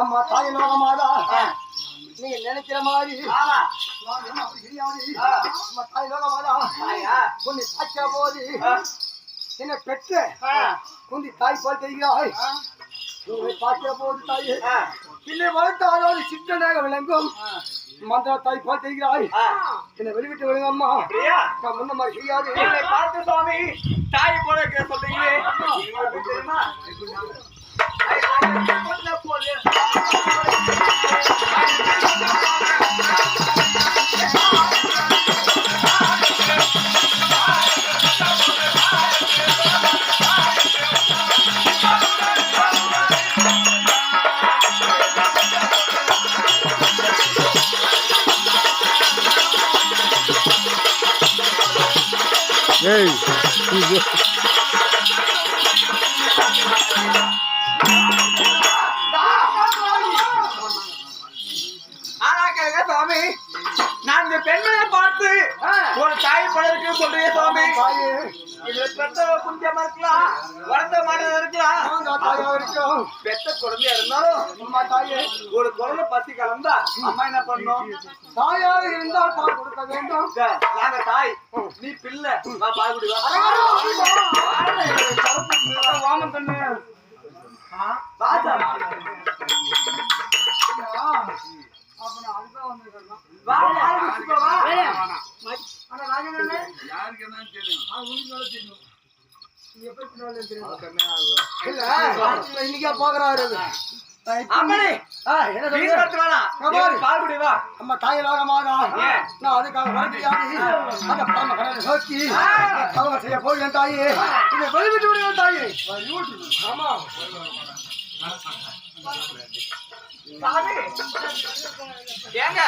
அம்மா தாய் லோகமாதா நீங்க நினைக்கிற மாதிரி தாய் லோகமாதா உன்னை தாய்க்க போது என்ன பெற்ற குந்தி தாய் போல் தெரிகிறாய் உங்களை பார்க்கிற போது தாயே பிள்ளை வளர்த்த ஆளாது சித்தனாக விளங்கும் மந்திர தாய் போல் தெரிகிறாய் என்னை வெளிவிட்டு விடுங்க அம்மா நான் முன்ன மாதிரி செய்யாது பார்த்து சுவாமி தாய் போல சொல்றீங்களே Hey, சுவாமி நான் இந்த பெண்மனை பார்த்து ஒரு தாய் பழருக்கு சொல்றீங்க சுவாமி இதுல பெத்த குஞ்சமா இருக்கலாம் வளர்ந்த மாடல் இருக்கலாம் பெத்த குழந்தையா இருந்தாலும் தாயே ஒரு குழந்தை பசி கலந்தா அம்மா என்ன பண்ணும் தாயாக இருந்தால் பால் கொடுக்க வேண்டும் நாங்க தாய் நீ பிள்ளை நான் பால் குடி வாங்க பெண்ணு இன்னைக்கா பாக்குறாரு நம்ம தாய் லோகமாதா நான் அதுக்காக நோக்கி அவங்க செய்ய போகிறேன் தாயே இதை வெளிவிட்டு விடுவேன் தாயே ஆமா ஏங்க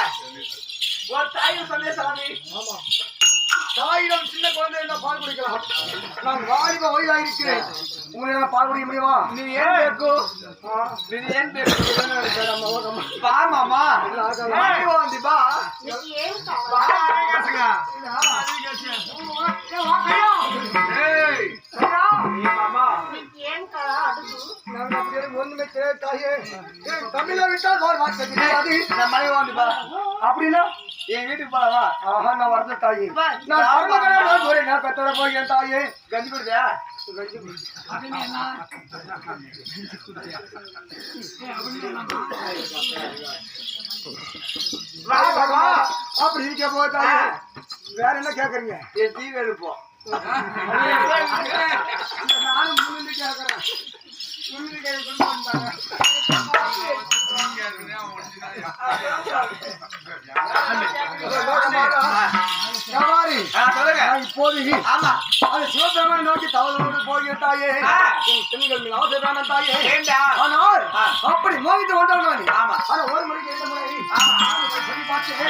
ஒரு தாய் சொன்னே சாமி ஆமா தாயிடம் சின்ன குழந்தை என்ன பால் குடிக்கலாம் நான் வாலிப வயதாக இருக்கிறேன் உங்களை பால் குடிக்க முடியுமா நீ ஏன் பேக்கும் நீ ஏன் பேக்கும் பா மாமா வந்திப்பா ஒண்ணுமே தெரியாது தாயே தமிழ விட்டால் மனைவி வந்திப்பா அப்படின்னா என் வீட்டுக்கு போலவா ஆஹா நான் வரத தாயே நான் போறேன் நான் பெத்தோட போகிறேன் தாயே கஞ்சி குடிச்சா அப்படி இருக்க போதாயே வேற என்ன கேக்குறீங்க என் தீ எழுப்போம் நானும் முன்னிட்டு கேக்குறேன் இப்போதைக்கு சிவபெருமானை நோக்கி தவறு போகிற தாயே பெண்கள் தாயே ஆனால் அப்படி மோகித்து கொண்டவன் ஆனா ஒரு மணிக்கு 2 மணி சொல்லி பார்த்தேன்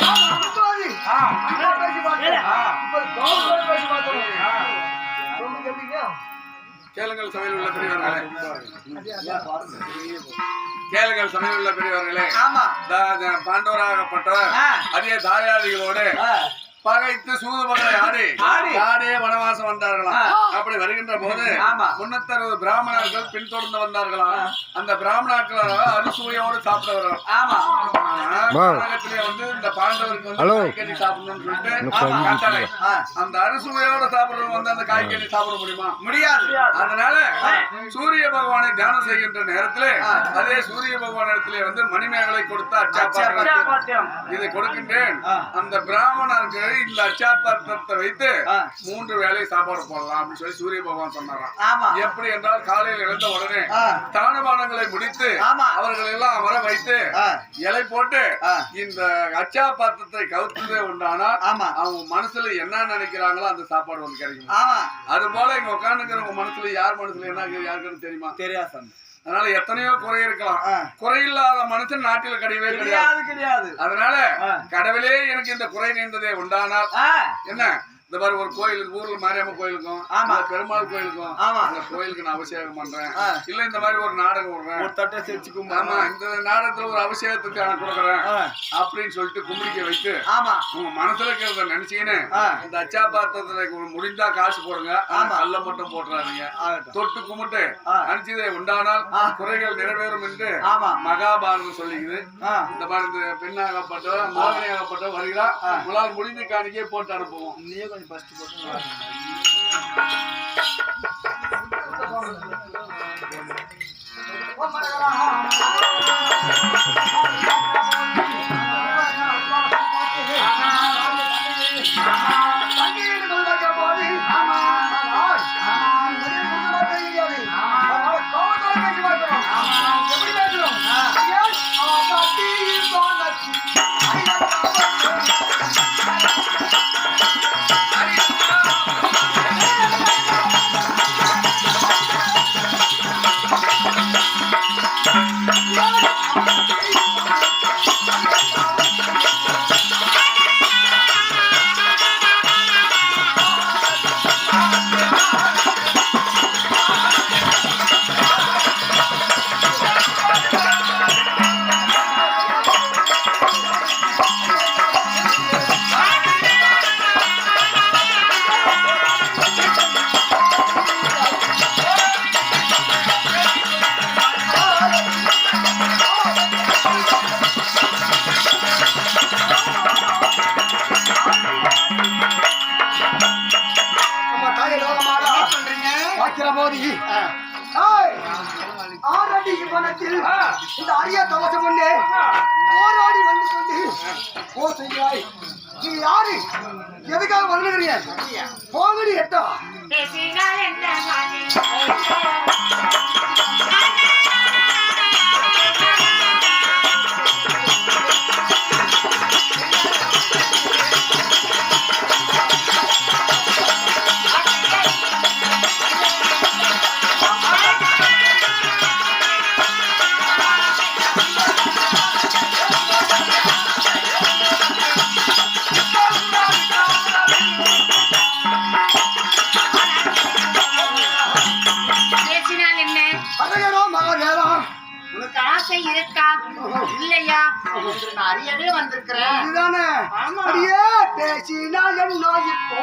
பேசி பார்த்தேன் கேளுங்கள் சபையில் உள்ள பெரியவர்களே கேளுங்கள் சபையில் உள்ள பெரியவர்களே பாண்டவராகப்பட்டவர் அதே தாயாதிகளோடு பகைத்து சூது பகலை ஆடே வனவாசம் வந்தார்களாம். அப்படி வருகின்ற போது 360 பிராமணர்கள் பின்தொடர்ந்து வந்தார்களாம். அந்த பிராமணர்கள் அறுசுவையோடு சாப்பிட்டவர்கள். வந்து இந்த பாண்டவருக்கு வந்து காய்கறி சாப்பிடணும்னு சொல்லிட்டு அந்த அறுசுவையோடு சாப்பிடுறவங்க வந்து அந்த காய்கறி சாப்பிட முடியுமா? முடியாது. அதனால சூரிய பகவானை தியானம் செய்கின்ற நேரத்திலே அதே சூரிய பகவான் இடத்திலே வந்து மணிமேகலை கொடுத்த அச்சாப்பாத்தியம் இதை கொடுக்கின்றேன். அந்த பிராமணருக்கு இந்த அச்சாபாத்திரத்தை வைத்து 3 வேளை சாப்பாடு போடலாம் அப்படின்னு சொல்லி சூரிய பகவான் சொன்னாராம். எப்படி என்றால் காலையில் எழுந்த உடனே தானபானங்களை முடித்து அவர்கள் எல்லாம் அமர வைத்து இலை போட்டு இந்த அச்சாபாத்திரத்தை கவுத்ததே உண்டானால் அவங்க மனசுல என்ன நினைக்கிறாங்களோ அந்த சாப்பாடு வந்து கிடைக்கும். அது போல இங்க உட்காந்துக்கிறவங்க மனசுல யார் மனசுல என்ன யாருக்குன்னு தெரியுமா? தெரியாது. அதனால எத்தனையோ குறை இருக்கலாம், குறையில்லாத மனுஷன் நாட்டில் கிடையவே கிடையாது. அதனால கடவுளே எனக்கு இந்த குறை நீண்டதே உண்டானால் என்ன இந்த மாதிரி ஒரு கோயிலுக்கு ஊர்ல மாரியம்மன் கோயிலுக்கும் பெருமாள் கோயிலுக்கும் அந்த கோயிலுக்கு நான் அபிஷேகம் பண்றேன், இல்ல இந்த மாதிரி ஒரு நாடகம் விடுறேன், ஒரு தட்டை செச்சுக்கும், ஆமா இந்த நாடகத்துல ஒரு அபிஷேகத்துக்கு நான் கொடுக்குறேன் அப்படின்னு சொல்லிட்டு கும்பிடிக்க வைத்து உங்க மனசுல இருக்கிறத நினைச்சீங்கன்னு இந்த அச்சாபாத்திரத்துல முடிந்தா காசு போடுங்க, கல்ல மட்டும் போட்டுறாதீங்க, தொட்டு கும்பிட்டு அனுப்பிச்சதே உண்டானால் குறைகள் நிறைவேறும் என்று மகாபாரதம் சொல்லிக்குது. இந்த மாதிரி இந்த பெண்ணாகப்பட்ட மோகனியாகப்பட்ட வருகிறா உங்களால் முடிந்து காணிக்கே போட்டு அனுப்புவோம். கொஞ்சம் ஃபர்ஸ்ட் போட்டு இந்த அரிய தவசம் கொண்டு போராடி வந்து கொண்டு போ செய்கிறாய். நீங்க யாரு, எதுக்காக வந்துக்கிறீங்க? போகடி எட்டா இருக்கா இல்லையா என்று நான் அறியவே வந்திருக்கிறேன். இதுதானே அடியே பேசினால் என்ன இப்போ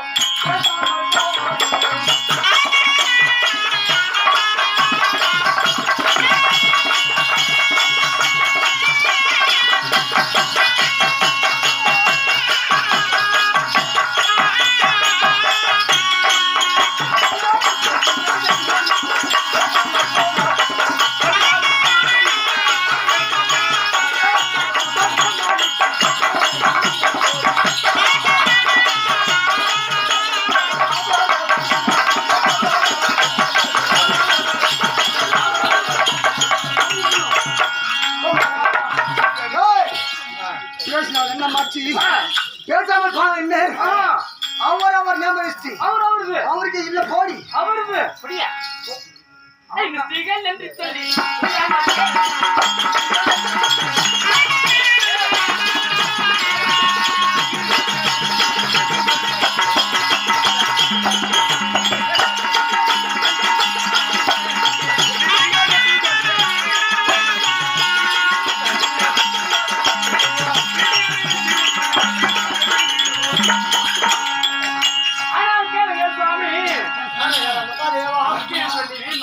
பேசாமல் போன என்ன அவர் ஞாபகம் அவருக்கு இல்ல போடி அவருக்கு அப்படியா என்று சொல்லி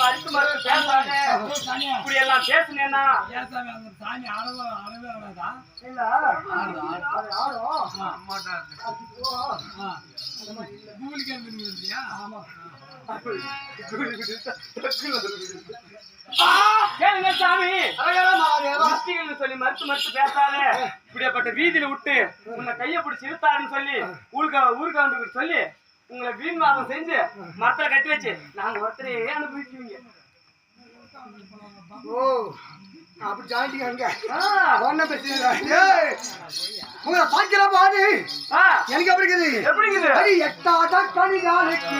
மறுத்து மறுத்து பேசாத. இப்படி எல்லாம் பேசுனேன்னா சாமி ஆடவே ஆடாதா இல்ல கேளுங்க சாமி, சொல்லி மறுத்து மறுத்து பேசாத. இப்படியாப்பட்ட வீதியில விட்டு உன்னை கைய பிடிச்சி இழுத்தாருன்னு சொல்லி ஊருக்காண்டு சொல்லி உங்களை வீண் வாதம் செஞ்சு மரத்துல கட்டி வச்சு நாங்க ஒருத்தரையே அனுபவிக்குவீங்க. ஓ அப்படி ஜாயிண்டிங்க ஒன்னும் பிரச்சனை இல்லை. உங்களை பாக்கிற பாது எனக்கு எப்படி இருக்குது? எப்படி இருக்குது? அது எட்டாத கனிகாலுக்கு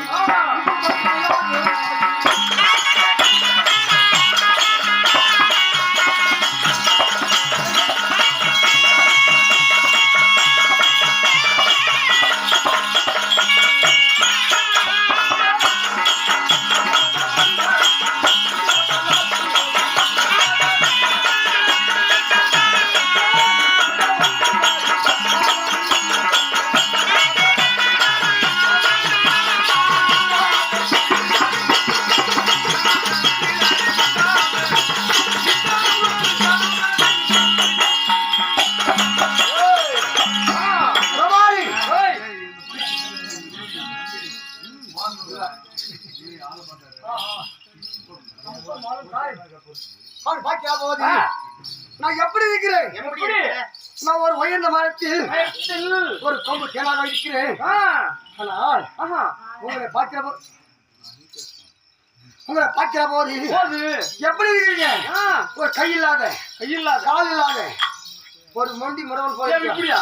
நான் எப்படி இருக்கிறேன்? நான் ஒரு உயர்ந்த மரத்தில் ஒரு கொம்பு தேனாக இருக்கிறேன். ஆனால் உங்களை பார்க்கிற போது எப்படி இருக்கிறீங்க? ஒரு கை இல்லாத கால் இல்லாத ஒரு மொண்டி முடவன் போல இப்படியா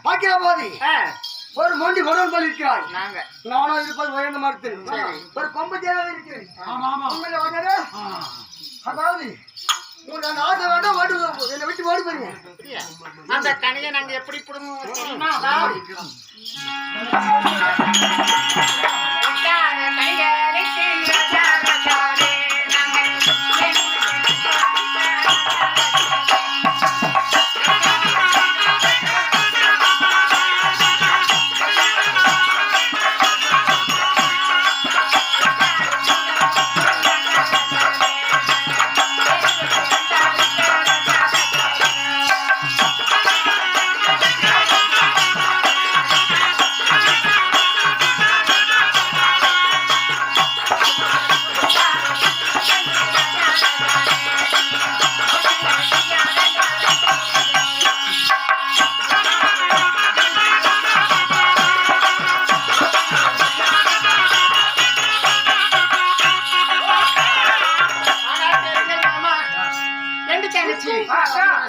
பார்க்கிற போது ஒரு மொண்டி முடவன் போல் இருக்கிறாய். நானும் இருப்பது உயர்ந்த மரத்தில் ஒரு கொம்பு தேனாக இருக்கிறேன். உங்களை வந்தது அதாவது உங்களுக்கு ஆசை வேண்டாம், என்னை விட்டு ஓடி போறீங்க. அந்த கனியை நாங்க எப்படி பிடுங்குவோம்?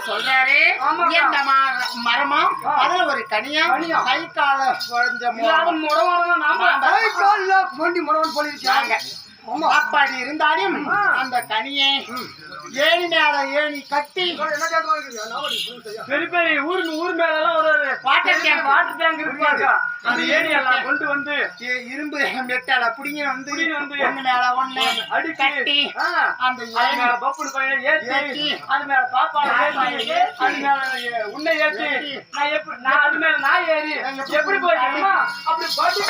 சொல்றாரு எந்த மரமா அதுல ஒரு கனியா கை கால மொண்டி முடவன் போல இருக்கிறாங்க. அப்படி இருந்தாலும் அந்த கனியை ஏணி மேல ஏணி கட்டி பெரிய பெரிய ஊர் மேல எல்லாம் ஒரு வாட்டர் டேங்க் இருப்பாங்க. அந்த ஏணி எல்லாம் கொண்டு வந்து இரும்பு மெட்டால புடிங்க வந்து ஒண்ணு மேல ஒண்ணு அடி கட்டி அந்த ஏணி பப்புனு பையன் ஏத்தி அது மேல பாப்பால ஏத்தி அது மேல உன்னை ஏத்தி நான் அது மேல நான் ஏறி எப்படி போயிடுமா அப்படி பாட்டி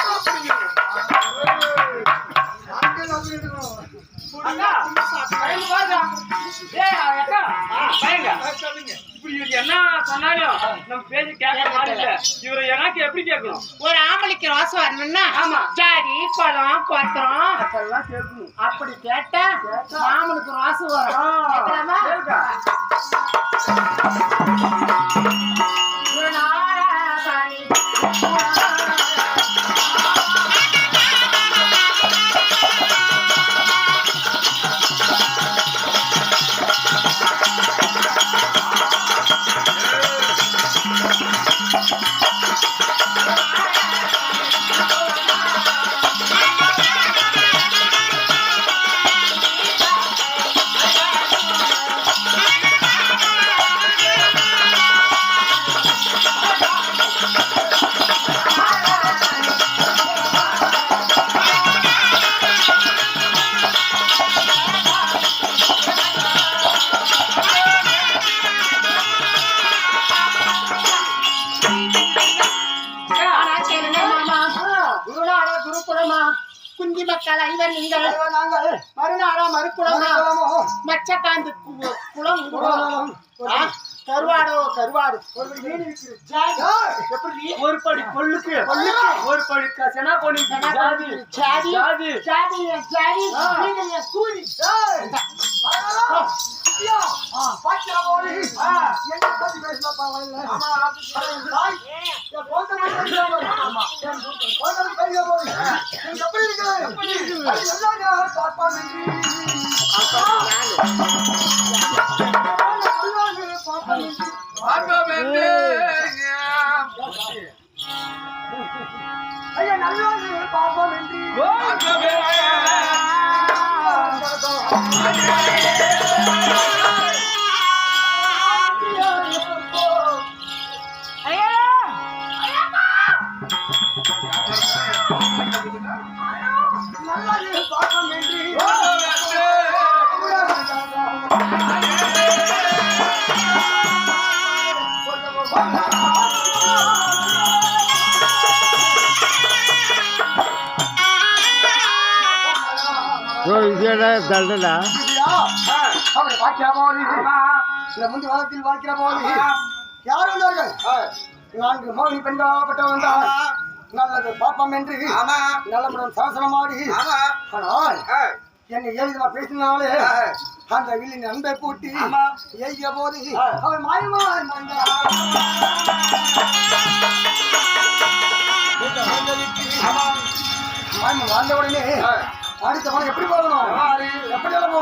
என்ன சொன்னாலும் நம்ம பேசி கேட்க மாட்டேங்க. இவரை எனக்கு எப்படி கேட்கணும்? ஒரு ஆம்பளைக்கு ரோசம் வரணும்னா ஆமா ஜாடி பழம் கொத்தரம் அதெல்லாம் கேட்கணும். அப்படி கேட்டா மாமனுக்கு ரோசம் வரும். குருகுலமா குஞ்சி மக்கள் ஐவர் நீங்கள் நாங்கள் மறுநாளா மறுக்குளமா குலமோ, மச்சக்காந்து குளம் குலம். கருவாடோ கருவாடு ஜாதி. எப்படி ஒரு படி கொள்ளுக்கு ஒரு படி கசனா கொடி ஜாதி ஜாதி ஜாதி ஜாதி நீங்கள் என் கூலி பாக்கியா போலி என்ன பத்தி பேசலாம் பாவல்ல என் போந்தனை கையா போலி நீங்க எப்படி இருக்கீங்க எல்லாம் பார்ப்பாங்க ஐயா நல்லா பார்ப்போம் என்று நல்லா பார்ப்போம் என்று தள்ளடா அவரை பாக்கியா போலி இந்த முந்தி வாரத்தில் பார்க்கிற போலி யார் வந்தார்கள் 4 மோகினி பெண்களாப்பட்ட வந்தார் நல்லது பாப்பம் என்று நல்லபுடன் சாசனமாடி ஆனால் என்னை ஏழுதமா பேசினாலே அந்த வில்லின் அன்பை பூட்டி ஏகிய போது அவர் மாயமா மாயமா வாழ்ந்த உடனே அடுத்த மனம் எப்படி போகணும் எப்படி எல்லாம்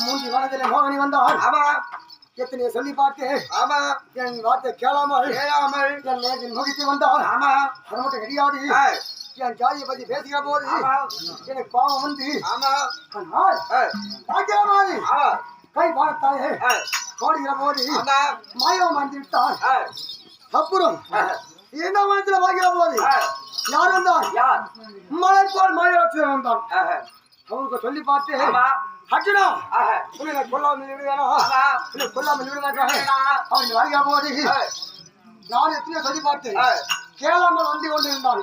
மூஞ்சி வனத்திலே மோகினி வந்தாள். எத்தனையோ சொல்லி பார்த்து என் வார்த்தை கேளாமல் என் நேரத்தில் முகித்து வந்தாள். அது மட்டும் கிடையாது, என் ஜாதியை பத்தி பேசுகிற போது எனக்கு பாவம் வந்து ஆனால் பாக்கியமாதி கை பாடத்தாயே ஓடுகிற போது ஆமா. மாயம் வந்து விட்டான். அப்புறம் இந்த மனத்துல வாங்கிற போது யார் வந்தான்? யார்? மலை போல் மாயாட்சி வந்தான். அவனுக்கு சொல்லி பார்த்து அர்ஜுனா உன்னை கொல்லாமல் விடுவேனா? உன்னை கொல்லாமல் விடுவேனா? அவன் வருகிற போது நான் எத்தனையோ சொல்லி பார்த்தேன். கேளாமல் வந்து கொண்டிருந்தான்.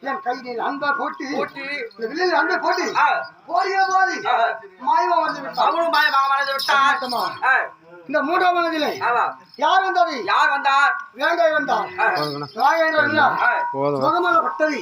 என் கையில் அன்பை போட்டு வெளியில் அன்பை போட்டு போடிய போது மாயமா வந்து விட்டான். இந்த மூன்றாம் மனதிலே யார் வந்தது? யார் வந்தார்? வேங்கை வந்தார். முகமல பட்டது